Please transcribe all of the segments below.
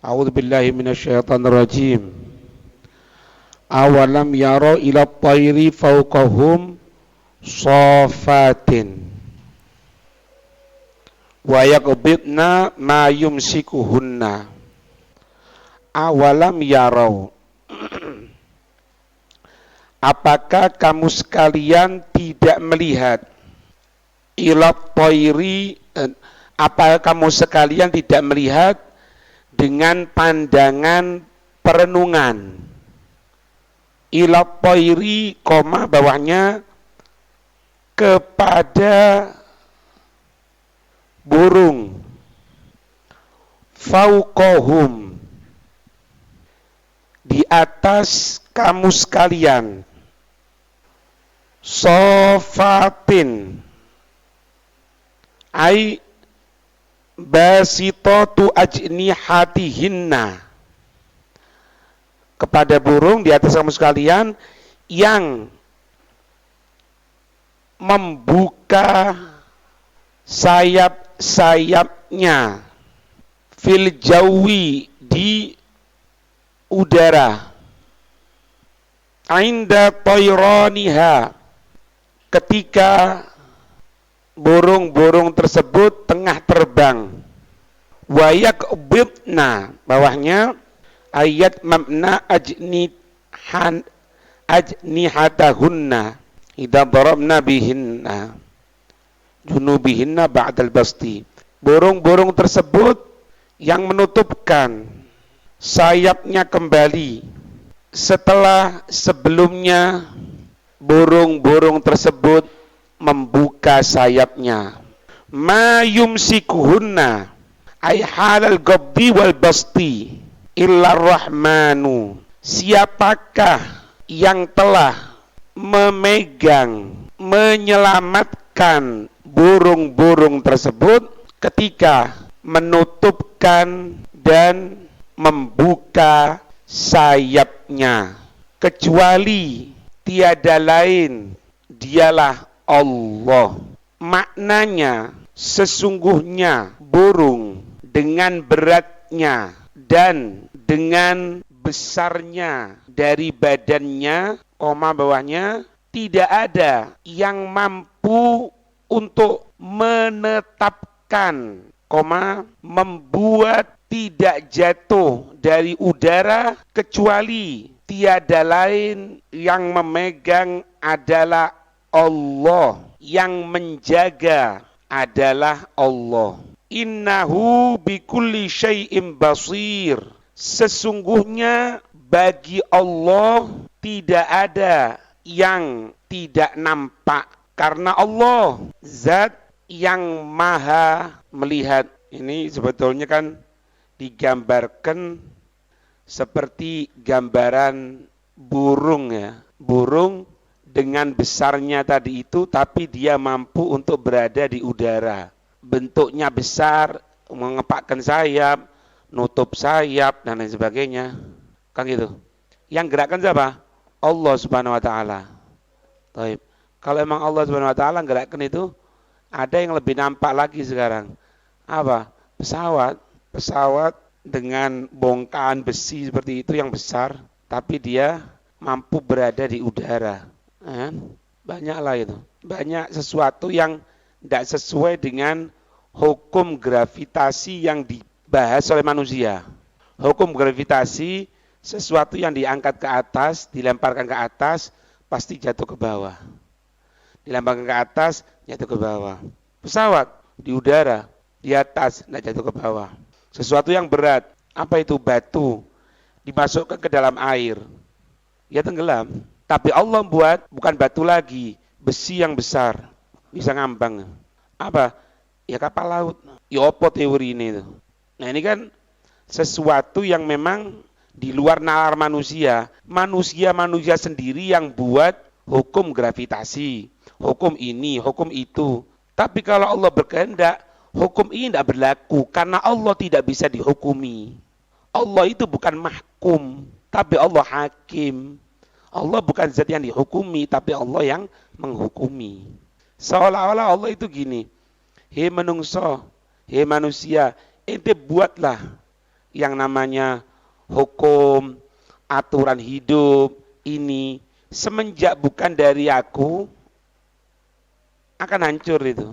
A'udzu billahi minasyaitonir rajim. Awalam yaro ila tayri fawqahum safatin wa yaqbidna ma yumsikuhunna. Awalam yaro, apakah kamu sekalian tidak melihat ila tayri, apakah kamu sekalian tidak melihat dengan pandangan perenungan ila tayri, bawahnya kepada burung, fauqahum, di atas kamu sekalian, sofatin ai basitatu ajnihatihinna, kepada burung di atas kamu sekalian yang membuka sayap-sayapnya, fil jawi, di udara, inda tayraniha, ketika burung-burung tersebut tengah terbang, wa yaqbidna, bawahnya ayat mabna ajnihatahunna idza darabna bihinna junubihinna ba'dal basti, burung-burung tersebut yang menutupkan sayapnya kembali setelah sebelumnya burung-burung tersebut membuka sayapnya. Ma yumsikuhunna ay halal ghabdi wal basti illa rahmanu, siapakah yang telah memegang, menyelamatkan burung-burung tersebut ketika menutupkan dan membuka sayapnya, kecuali tiada lain, dialah Allah. Maknanya, sesungguhnya burung dengan beratnya dan dengan besarnya dari badannya, bawahnya, tidak ada yang mampu untuk menetapkan, membuat tidak jatuh dari udara, kecuali tiada lain yang memegang adalah Allah, yang menjaga adalah Allah. Innahu bikulli syai'in basir, sesungguhnya bagi Allah tidak ada yang tidak nampak, karena Allah zat yang maha melihat. Ini sebetulnya kan digambarkan seperti gambaran burung, ya, burung dengan besarnya tadi itu, tapi dia mampu untuk berada di udara, bentuknya besar, mengepakkan sayap, nutup sayap dan lain sebagainya, kan gitu. Yang gerakkan siapa? Allah Subhanahu wa taala. Baik. Kalau emang Allah Subhanahu wa taala gerakkan itu, ada yang lebih nampak lagi sekarang. Apa? Pesawat dengan bongkahan besi seperti itu yang besar, tapi dia mampu berada di udara. Banyaklah itu. Banyak sesuatu yang tidak sesuai dengan hukum gravitasi yang dibahas oleh manusia. Hukum gravitasi, sesuatu yang diangkat ke atas, dilemparkan ke atas, pasti jatuh ke bawah. Dilemparkan ke atas, jatuh ke bawah. Pesawat di udara, di atas, tidak jatuh ke bawah. Sesuatu yang berat, apa itu? Batu, dimasukkan ke dalam air, ya tenggelam. Tapi Allah buat bukan batu lagi, besi yang besar, bisa ngambang. Apa? Ya kapal laut. Ya apa teori ini itu? Nah ini kan sesuatu yang memang di luar nalar manusia. Manusia sendiri yang buat hukum gravitasi, hukum ini, hukum itu. Tapi kalau Allah berkehendak, hukum ini tidak berlaku, karena Allah tidak bisa dihukumi. Allah itu bukan mahkum, tapi Allah hakim. Allah bukan zat yang dihukumi, tapi Allah yang menghukumi. Seolah-olah Allah itu gini, hei menungso, hei manusia, ente buatlah yang namanya hukum, aturan hidup ini semenjak bukan dari aku akan hancur itu.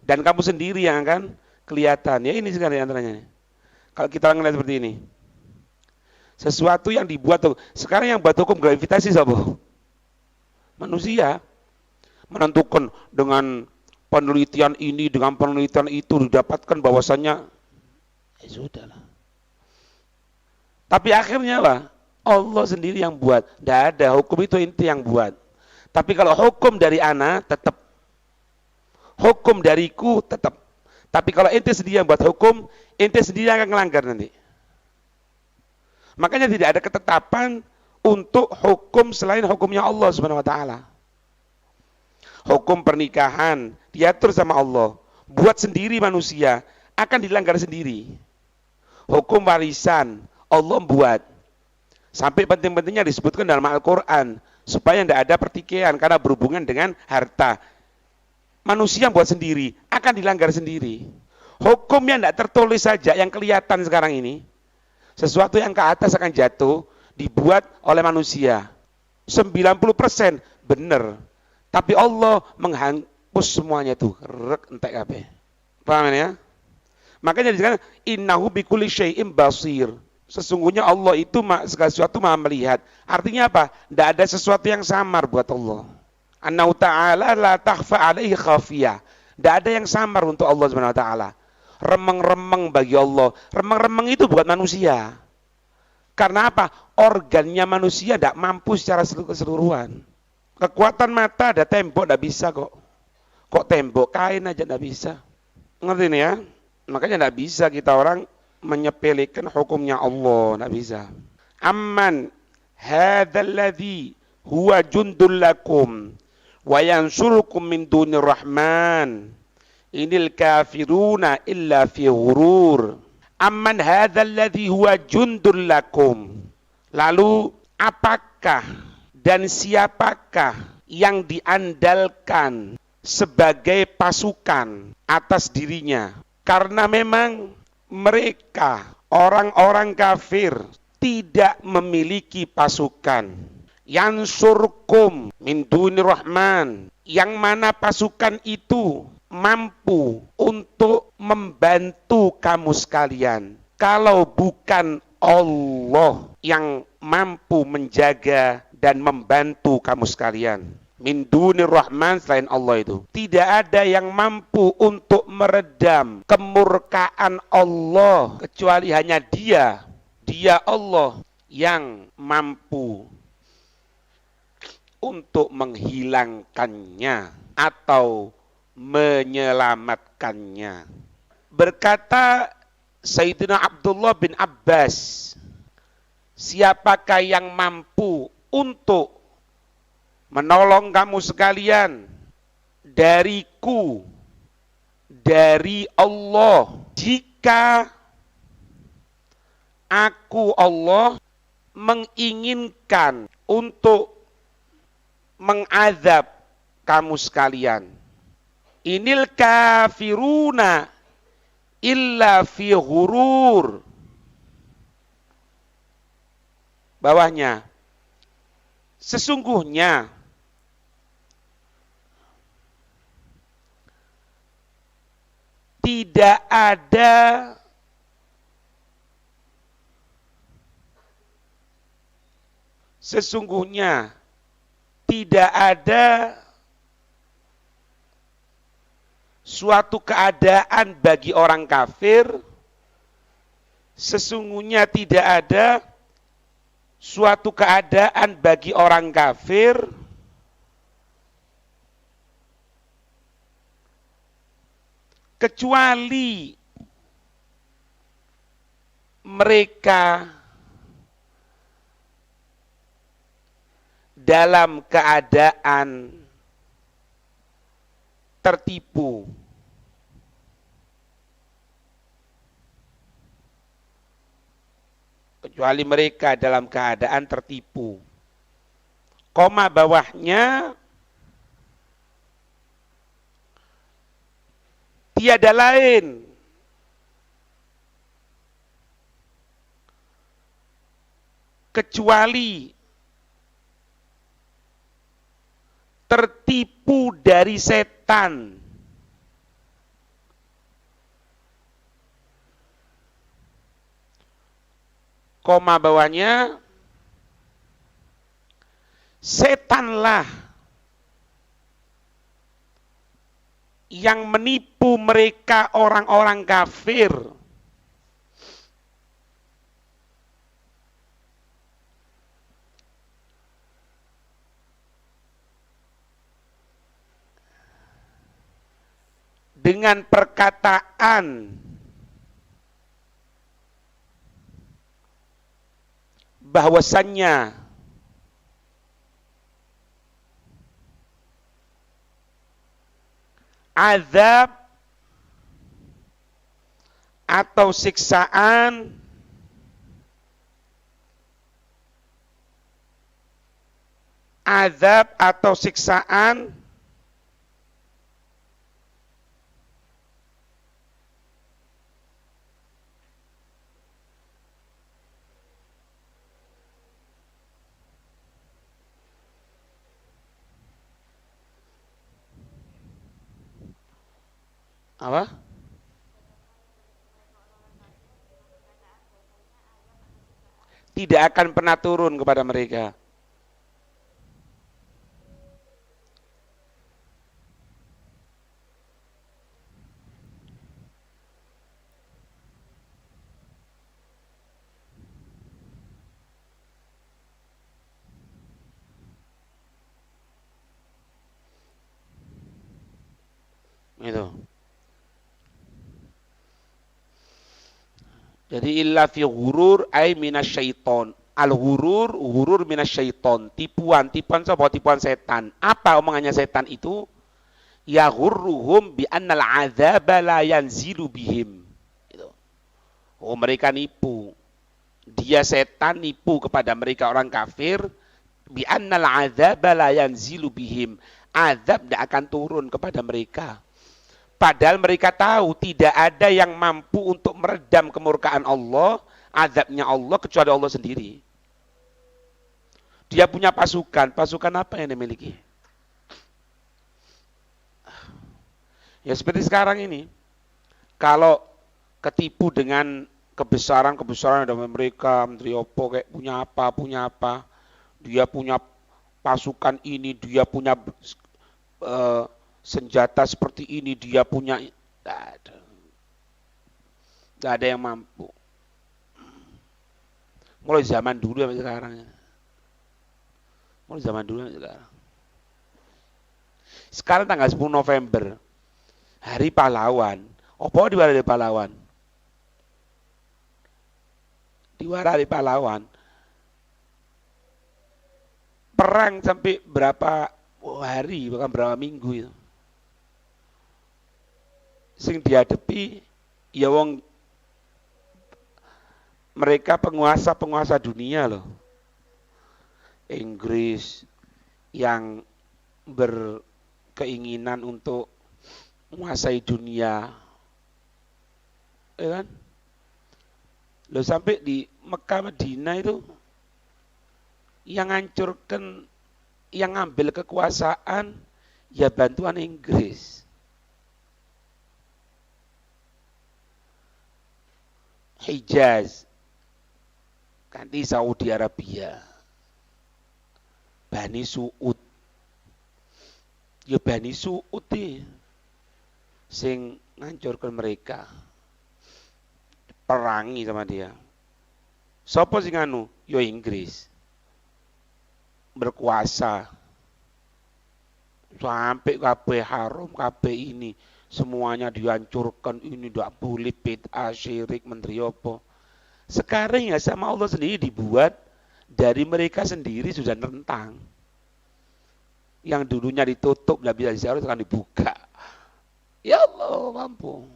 Dan kamu sendiri yang akan kelihatan. Ya ini sekali antaranya. Kalau kita ngelihat seperti ini. Sesuatu yang dibuat, sekarang yang buat hukum gravitasi siapa? Manusia. Menentukan dengan penelitian ini, dengan penelitian itu didapatkan bahwasannya ya sudahlah. Tapi akhirnya apa? Allah sendiri yang buat. Tidak ada hukum itu inti yang buat. Tapi kalau hukum dari ana tetap, hukum dariku tetap. Tapi kalau ente sendiri yang buat hukum, ente sendiri akan melanggar nanti. Makanya tidak ada ketetapan untuk hukum selain hukumnya Allah Subhanahu wa taala. Hukum pernikahan diatur sama Allah. Buat sendiri manusia akan dilanggar sendiri. Hukum warisan Allah buat. Sampai penting-pentingnya disebutkan dalam Al-Qur'an supaya tidak ada pertikaian karena berhubungan dengan harta. Manusia yang buat sendiri akan dilanggar sendiri. Hukum yang tidak tertulis saja yang kelihatan sekarang ini, sesuatu yang ke atas akan jatuh, dibuat oleh manusia. 90% benar. Tapi Allah menghapus semuanya itu. Rek entek kabeh. Paham ya? Makanya dikatakan innahu bikulli syai'in basir. Sesungguhnya Allah itu segala sesuatu Maha melihat. Artinya apa? Tidak ada sesuatu yang samar buat Allah. Annahu ta'ala la takhfa alaihi khafiyah. Tidak ada yang samar untuk Allah Subhanahu wa taala. Remeng-remeng bagi Allah. Remeng-remeng itu buat manusia. Karena apa? Organnya manusia tidak mampu secara keseluruhan. Kekuatan mata ada tembok tidak bisa kok. Kok tembok kain aja tidak bisa. Ngerti nih ya? Makanya tidak bisa kita orang menyepelekan hukumnya Allah, tidak bisa. Amman hadzal ladzi huwa jundul lakum wa yansurukum min dunir rahman inil kafiruna illa fi ghurur. Amman hadzal ladzi huwa jundul lakum. Lalu apakah dan siapakah yang diandalkan sebagai pasukan atas dirinya? Karena memang mereka orang-orang kafir tidak memiliki pasukan. Yansurkum min dunir rahman, yang mana pasukan itu mampu untuk membantu kamu sekalian. Kalau bukan Allah yang mampu menjaga dan membantu kamu sekalian. Min dunir rahman, selain Allah itu tidak ada yang mampu untuk meredam kemurkaan Allah kecuali hanya Dia Allah yang mampu untuk menghilangkannya atau menyelamatkannya. Berkata Sayyidina Abdullah bin Abbas, siapakah yang mampu untuk menolong kamu sekalian dariku, dari Allah, jika aku Allah menginginkan untuk mengazab kamu sekalian. Inil kafiruna illa fi ghurur. Bawahnya, sesungguhnya tidak ada suatu keadaan bagi orang kafir, sesungguhnya tidak ada suatu keadaan bagi orang kafir kecuali mereka dalam keadaan tertipu. Kecuali mereka dalam keadaan tertipu. Koma bawahnya, tiada lain kecuali tertipu dari setan. Koma bawahnya, setanlah yang menipu mereka orang-orang kafir dengan perkataan bahwasannya azab atau siksaan apa? Tidak akan pernah turun kepada mereka. Itu. Jadi illa fi ghurur ay minasyaiton. Al-ghurur minasyaiton. Tipuan sapa? Tipuan setan. Apa omongannya setan itu? Ya ghurruhum bi annal adzaba la yanzilu bihim. Itu. Oh, mereka nipu. Dia setan nipu kepada mereka orang kafir bi annal adzaba la yanzilu bihim. Azab tidak akan turun kepada mereka. Padahal mereka tahu tidak ada yang mampu untuk meredam kemurkaan Allah, azabnya Allah kecuali Allah sendiri. Dia punya pasukan apa yang dimiliki? Ya seperti sekarang ini, kalau ketipu dengan kebesaran dari mereka, menteri opo kayak punya apa, dia punya pasukan ini, dia punya senjata seperti ini, dia punya, tidak ada yang mampu. Mulai zaman dulu sampai sekarang. Sekarang tanggal 10 November, Hari Pahlawan. Apa diwarai pahlawan? Diwarai pahlawan. Perang sampai berapa hari, bahkan berapa minggu itu. Sing dihadapi ya wong mereka penguasa dunia loh. Inggris yang berkeinginan untuk menguasai dunia. Ya kan? Loh sampai di Mekah Madinah itu yang hancurkan, yang ngambil kekuasaan ya bantuan Inggris. Hijaz ganti Saudi Arabia, Bani Suud, ya Bani Suud sing ngancurkan mereka, perangi sama dia. Sopo sing anu? Yo Inggris berkuasa sampai kabeh haram, kabeh ini semuanya dihancurkan, ini tidak boleh, bid'ah, syirik, menteri apa. Sekarang ya sama Allah sendiri dibuat dari mereka sendiri sudah rentang. Yang dulunya ditutup, tidak bisa disiarah, sekarang dibuka. Ya Allah, mampu.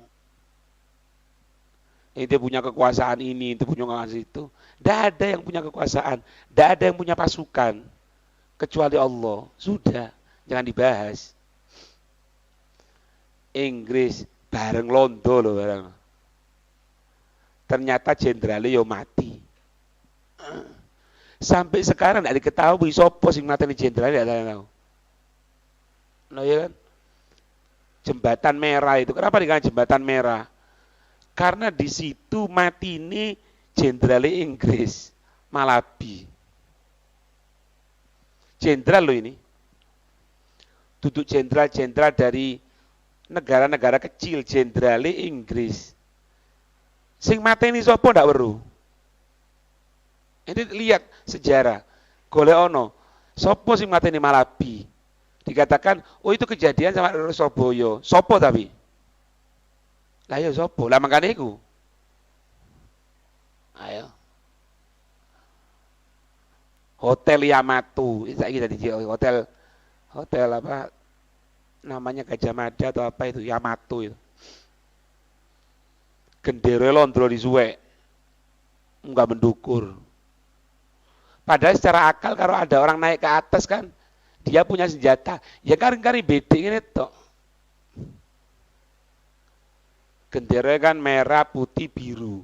Itu punya kekuasaan ini, itu punya kekuasaan itu. Tidak ada yang punya kekuasaan, tidak ada yang punya pasukan. Kecuali Allah. Sudah, jangan dibahas. Inggris bareng londo loh bareng. Ternyata jenderalnya yo mati. Sampai sekarang tidak diketahui sopo sing mateni jenderal, tidak tahu. Nah ya kan? Jembatan Merah itu. Kenapa dikatakan Jembatan Merah? Karena di situ mati ini jenderal Inggris, Malabi. Jenderal loh ini. Duduk jenderal-jenderal dari negara-negara kecil, jenderal Inggris. Sing mateni sapa ndak weruh. Ini lihat sejarah. Golek ono. Sopo sing mateni Malabi? Dikatakan, oh itu kejadian sama Surabaya. Sopo tapi? Lah ya sopo? Lah makane iku. Ayo. Hotel Yamato. Saiki dadi hotel apa? Namanya Gajah Mada atau apa itu? Yamato itu. Gendere londro disuwek. Enggak mendukur. Padahal secara akal kalau ada orang naik ke atas kan, dia punya senjata. Ya kari-kari beding ini tok. Gendera kan merah, putih, biru.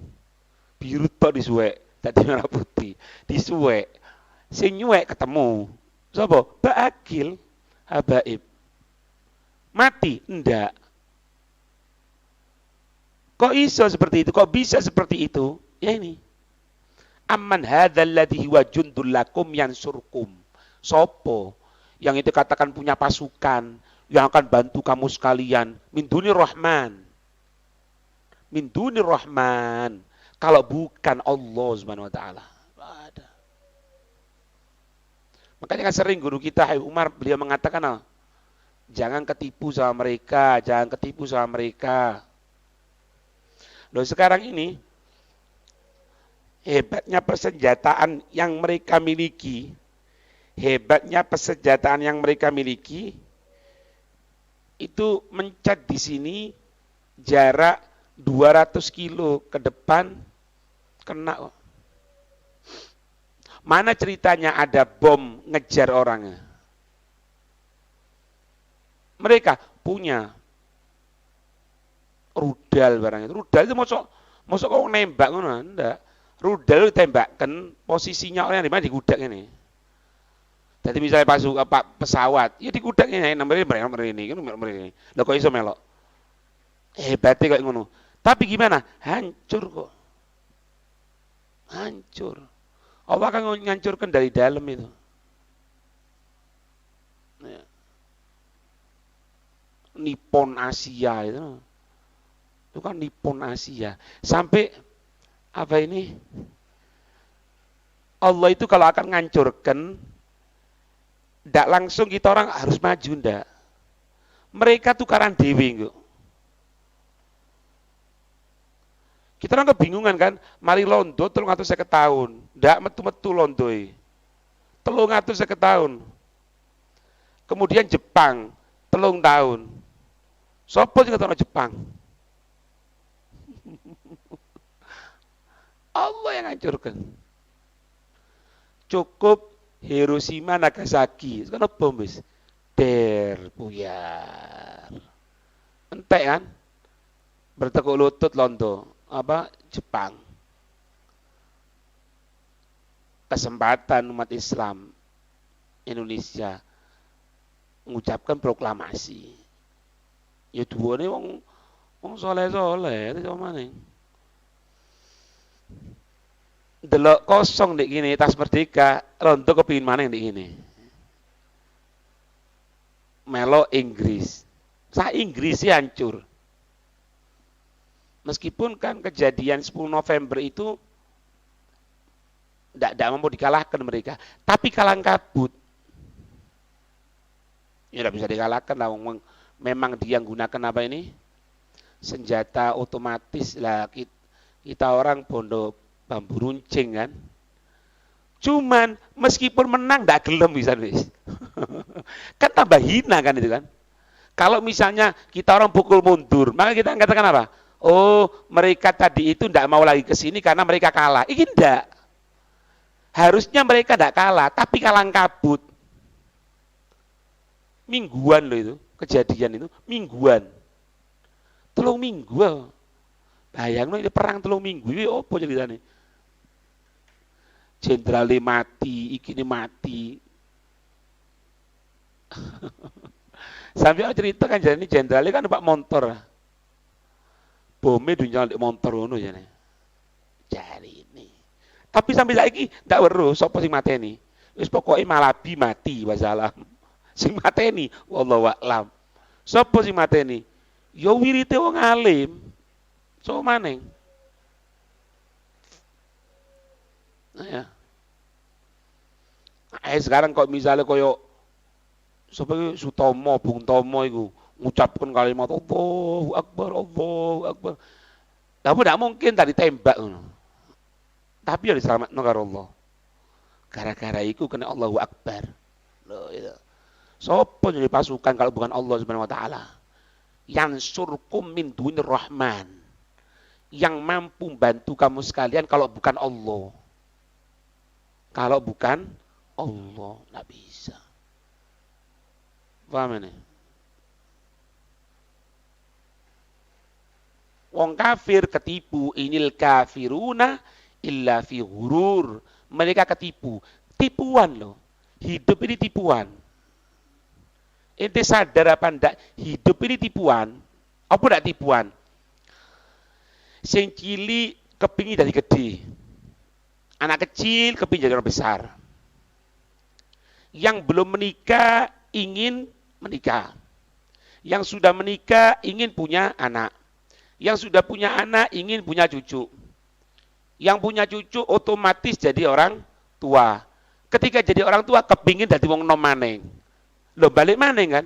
Biru tok disuwek, tadi merah putih. Disuwek. Sing nyuwek ketemu. Sapa? Mbak Akil, Habaib. Mati? Enggak. Kok iso seperti itu? Kok bisa seperti itu? Ya ini. Amman hadzal ladzi huwa jundul lakum yansurkum. Sopo yang itu katakan punya pasukan yang akan bantu kamu sekalian, min dunir rahman. Min dunir rahman. Kalau bukan Allah Subhanahu wa taala. Ada. Makanya kan sering guru kita Habib Umar beliau mengatakan, jangan ketipu sama mereka, jangan ketipu sama mereka. Loh sekarang ini hebatnya persenjataan yang mereka miliki, itu mencat di sini jarak 200 kilo ke depan kena. Mana ceritanya ada bom ngejar orangnya? Mereka punya rudal barang itu. Rudal itu mosok kok nembak ngono, enggak. Rudal ditembakkan, posisinya orang yang di mana di gudak ini. Jadi misalnya pesawat, ya di gudak ini, nomor ini, kan nomor ini. Lah kok iso melok? Hebatnya kok ngono. Tapi gimana? Hancur kok. Hancur. Allah akan menghancurkan dari dalam itu. Ya. Nippon Asia itu. Itu kan Nippon Asia. Sampai apa ini? Allah itu kalau akan menghancurkan, tidak langsung kita orang harus maju, ndak. Mereka tukaran dewi kok. Kita orang kebingungan kan, mari londo 350 tahun, ndak metu-metu londoi. 350 tahun. Kemudian Jepang 3 tahun. Sopo sing ketono Jepang? Allah yang hancurkan. Cukup Hiroshima Nagasaki, sekarang bom wis buyar. Entek kan? Bertekuk lutut londo Jepang. Kesempatan umat Islam Indonesia mengucapkan proklamasi. Ya duwane wong soleh-soleh itu mana? Delok kosong dik gini tas merdeka, rondo kepingin mana dik gini. Melo Inggris. Inggris sih hancur. Meskipun kan kejadian 10 November itu tidak mampu dikalahkan mereka, tapi kalang kabut. Ya tidak bisa dikalahkan lah, memang dia gunakan apa ini? Senjata otomatis lah, kita orang bondo bambu runcing kan. Cuman meskipun menang tidak gelem bisa wis. Kan tambah hina kan itu kan. Kalau misalnya kita orang pukul mundur, maka kita katakan apa? Oh, mereka tadi itu tidak mau lagi ke sini karena mereka kalah. Ini tidak. Harusnya mereka tidak kalah, tapi kalang kabut. Mingguan loh itu, kejadian itu, mingguan. 3 minggu. Bayangno ini perang 3 minggu, ini apa ceritanya? jenderale mati, iki ini mati. Sampai cerita kan jadi jenderale kan Pak Montor. Bome dunyal di Montor ngono jane. Jari ini. Tapi sampai saiki ndak weruh sapa sing mateni. Wis pokoke Malabi mati wasalam. Sing mateni wallahu a'lam. Sapa sing mateni? Ya wirite wong alim. So maneng. Nah, ya. Sekarang kok misalnya koyo sapa iki Sutomo, Bung Tomo iku ngucapkan kalimat Allahu Akbar, Allahu Akbar. Tapi tidak mungkin tadi tembak ngono. Tapi ya diselamatno karo Allah. Gara-gara iku kena Allahu Akbar. Loh itu. Sopo jadi pasukan kalau bukan Allah Subhanahu wa taala? Yansurkum min dunir rahman. Yang mampu bantu kamu sekalian kalau bukan Allah. Kalau bukan Allah, enggak bisa. Paham ini? Wong kafir ketipu, inil kafiruna illa fi ghurur. Mereka ketipu. Tipuan loh. Hidup ini tipuan. Ente sadar apa enggak? Hidup ini tipuan. Apa enggak tipuan? Sing cilik kepingin dari gede. Anak kecil kepingin jadi orang besar. Yang belum menikah ingin menikah. Yang sudah menikah ingin punya anak. Yang sudah punya anak ingin punya cucu. Yang punya cucu otomatis jadi orang tua. Ketika jadi orang tua kepingin dadi wong nom maneng. Loh balik maneng kan?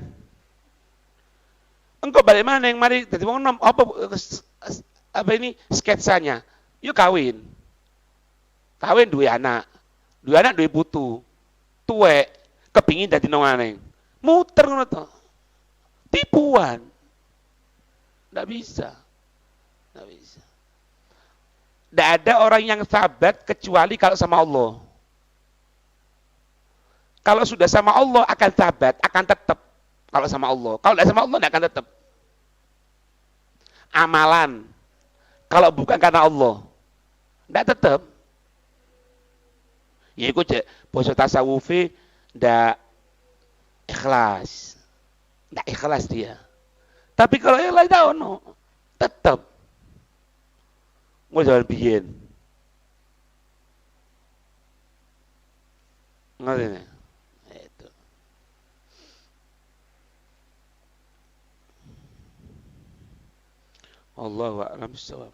Engkau balik maneng mari dadi wong nom apa ini sketsanya? Yuk kawin. Kawin dua anak. Dua anak dua putu. Tuwek kepingin dadi nom maneng. Muter ngono to. Tipuan. Enggak bisa. Enggak bisa. Tidak ada orang yang sabat kecuali kalau sama Allah. Kalau sudah sama Allah akan sabat, akan tetap. Kalau sama Allah. Kalau tidak sama Allah tidak akan tetap. Amalan. Kalau bukan karena Allah. Tidak tetap. Ya itu bosok tasawufi tidak ikhlas. Tidak ikhlas dia. Tapi kalau yang lain tahu, no, tetap. Mau jalan biyen. Ngerti nih? Itu. Allahu a'lam bishawab.